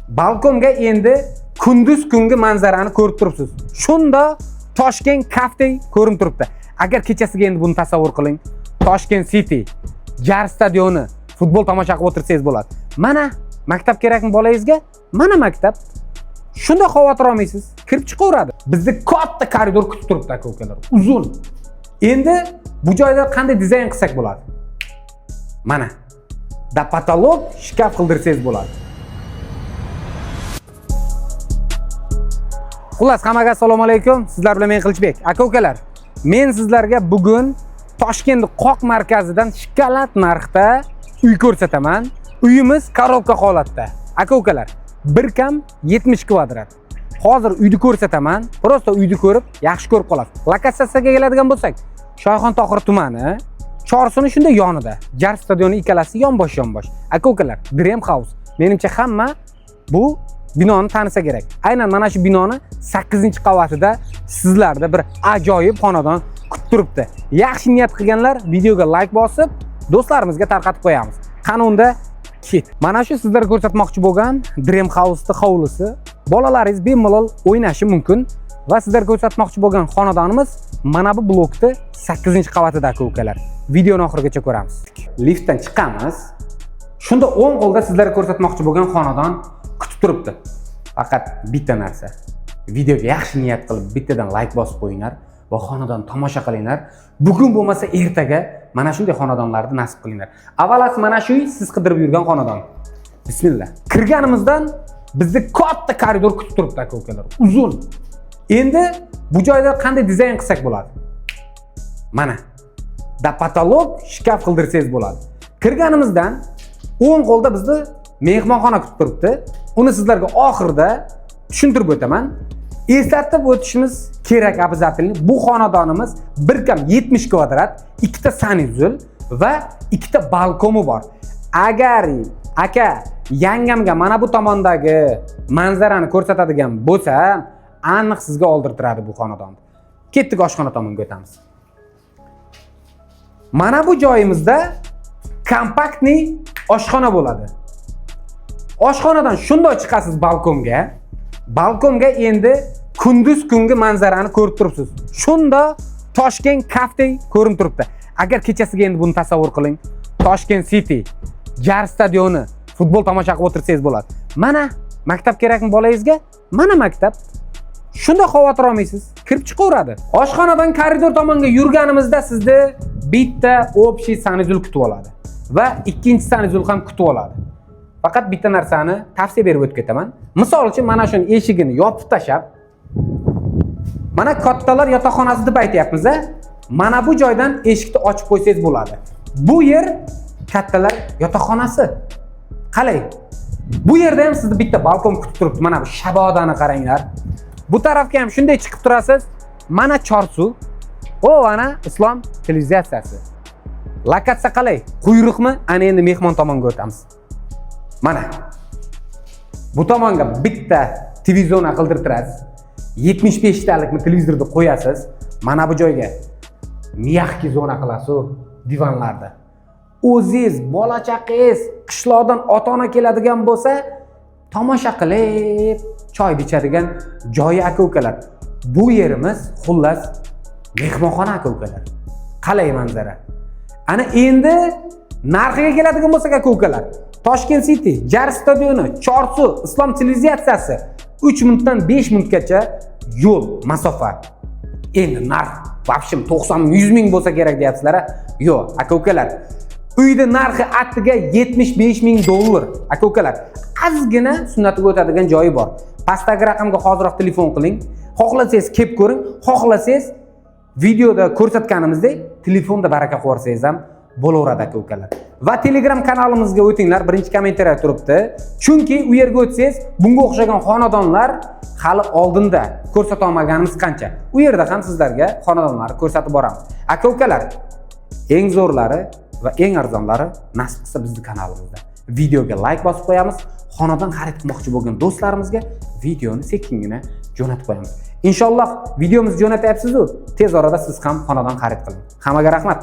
balkonga endi kunduz kungi manzarani ko'rib turibsiz. Shunda Toshkent kaftey ko'rinib turibdi. Agar kechasiga endi buni tasavvur qiling. Toshkent City jar stadioni futbol tomosha qilib o'tirsangiz bo'ladi. Mana maktab kerakmi bolangizga? Mana maktab. Shunda xavotir olmaysiz, kirib chiqaveradi. Bizni katta koridor kutib turibdi aka-ukalar. Uzun. Endi bu joyda qanday dizayn qilsak bo'ladi? Mana da patolog shkaf qildirsangiz bo'ladi. Xullas, hammaga assalomu alaykum. Sizlar bilan men Qilichbek. Aka-ukalar, men sizlarga bugun Toshkent qoq markazidan shikolat narxda uy ko'rsataman. Uyimiz korobka holatda. Aka-ukalar, bir kam 70 kvadrat. Hozir uyni ko'rsataman. Prosta uyni ko'rib, yaxshi ko'rib qolasiz. Lokatsiyasiga keladigan bo'lsak, Shoyxon Tohir tumani, Chorsuni shunday yonida. Jar stadioni ikkalasi yonbosh-yonbosh. Aka-ukalar, Dream House. Menimcha hamma bu binoni tanisa kerak. Aynan mana shu binoni 8-qavatida sizlarda bir ajoyib xonadon kutib turibdi. Yaxshi niyat qilganlar videoga like bosib, do'stlarimizga tarqatib qo'yamiz. Qani unda ket. Mana shu sizlarga ko'rsatmoqchi bo'lgan Dream House'ning hovlisi. Bolalaringiz bemalol o'ynashi mumkin va sizlarga ko'rsatmoqchi bo'lgan xonadonimiz mana bu blokda 8-qavatida aka-ukalar. Videoni oxirigacha ko'ramiz. Liftdan chiqamiz. Shunda o'ng qo'lda sizlarga ko'rsatmoqchi bo'lgan xonadon kutib turibdi. Faqat bitta narsa. Videoga yaxshi niyat qilib bittadan like bosib qo'yinglar va xonadon tomosha qilinglar. Bugun bo'lmasa ertaga mana shunday xonadonlarni nasib qilinglar. Avvalasi mana shu siz qidirib yurgan xonadon. Bismillah. Kirganimizdan bizni katta koridor kutib turibdi aka-ukalar. Uzun. Endi bu joyda qanday dizayn qilsak bo'ladi? Mana da patolog shkaf qildirsangiz bo'ladi. Kirganimizdan o'ng qo'lda bizni mehmonxona kutib turibdi. Uni sizlarga oxirida tushuntirib o'taman. Eslatib o'tishimiz kerak обязательно. Bu xonadonimiz bir kam 70 kvadrat, ikkita sanuzul va ikkita balkoni bor. Agar aka yangamga mana bu tomondagi manzarani ko'rsatadigan bo'lsa, aniq sizga oldirtiradi bu xonadonni. Ketdik oshxona tomonga o'tamiz. Mana bu joyimizda kompaktni oshxona bo'ladi. Oshxonadan shunday chiqasiz balkonga. Balkonga endi kunduz kungi manzarani ko'rib turibsiz. Shunda Toshkent kaftey ko'rinib turibdi. Agar kechasiga endi buni tasavvur qiling. Toshkent City jar stadioni futbol tomosha qilib o'tirsangiz bo'ladi. Mana maktab kerakmi bolangizga? Mana maktab. Shunda xavotir olmaysiz, kirib chiqaveradi. Oshxonadan koridor tomonga yurganimizda sizni bitta общий sanuzul kutib oladi va ikkinchi sanuzul ham kutib oladi. Faqat bitta narsani tavsiya berib o'tib ketaman. Misol uchun mana shuni eshigini yopib tashab, mana kattalar yotoqxonasi deb aytyapmiz. Mana bu joydan eshikni ochib qo'ysangiz bo'ladi. Bu yer kattalar yotoqxonasi. Qalay? Bu yerda ham sizni bitta balkon kutib turibdi. Mana bu shabodani qaranglar. Bu tarafga ham shunday chiqib turasiz. Mana Chorsu, ana Islom televiziyasi. Lokatsiya qalay? Quyruqmi? Ana endi mehmon tomonga o'tamiz. Mana bu tomonga bitta televizorni qildirtirasiz. 75 talikni televizorni qo'yasiz. Mana bu joyga miyaqki zona qilasiz divanlarda. O'zingiz, bola chaqangiz, qishloqdan ota-ona keladigan bo'lsa, tomosha qilib, choy ichadigan joyi aka-ukalar. Bu yerimiz xullas mehmonxona aka-ukalar. Qalay manzara. Ana endi narxiga keladigan bo'lsak aka-ukalar. Toshkent City jar stadioni, Chorsu, Islom televiziyasi 3 minutdan 5 minutgacha yo'l, masofa. Endi narx vobshim 90 ming, 100 ming bo'lsa kerak deyapsizlar. Yo'q, aka-ukalar. Uyda narxi atiga 75 ming dollar. Aka-ukalar, ozgina sunnatiga o'tadigan joyi bor. Pastdagi raqamga hoziroq telefon qiling. Xohlasangiz kelib ko'ring, xohlasangiz videoda ko'rsatganimizdek telefonda baraka qo'ysangiz ham bo'laveradi aka-ukalar. Va Telegram kanalimizga o'tinglar, birinchi kommentariya turibdi. Chunki u yerga o'tsangiz, bunga o'xshagan xonadonlar hali oldinda ko'rsata olmaganimiz qancha. U yerda ham sizlarga xonadonlarni ko'rsatib boramiz. Aka-ukalar, eng zo'rlari va eng arzonlari nasib qilsa bizning kanalimizda. Videoga like bosib qo'yamiz. Xonadon xarid qilmoqchi bo'lgan do'stlarimizga videoni sekingina jo'natib qo'yamiz. Inshaalloh videomizni jo'natyapsiz-ku, tez orada siz ham xonadon xarid qiling. Hammaga rahmat.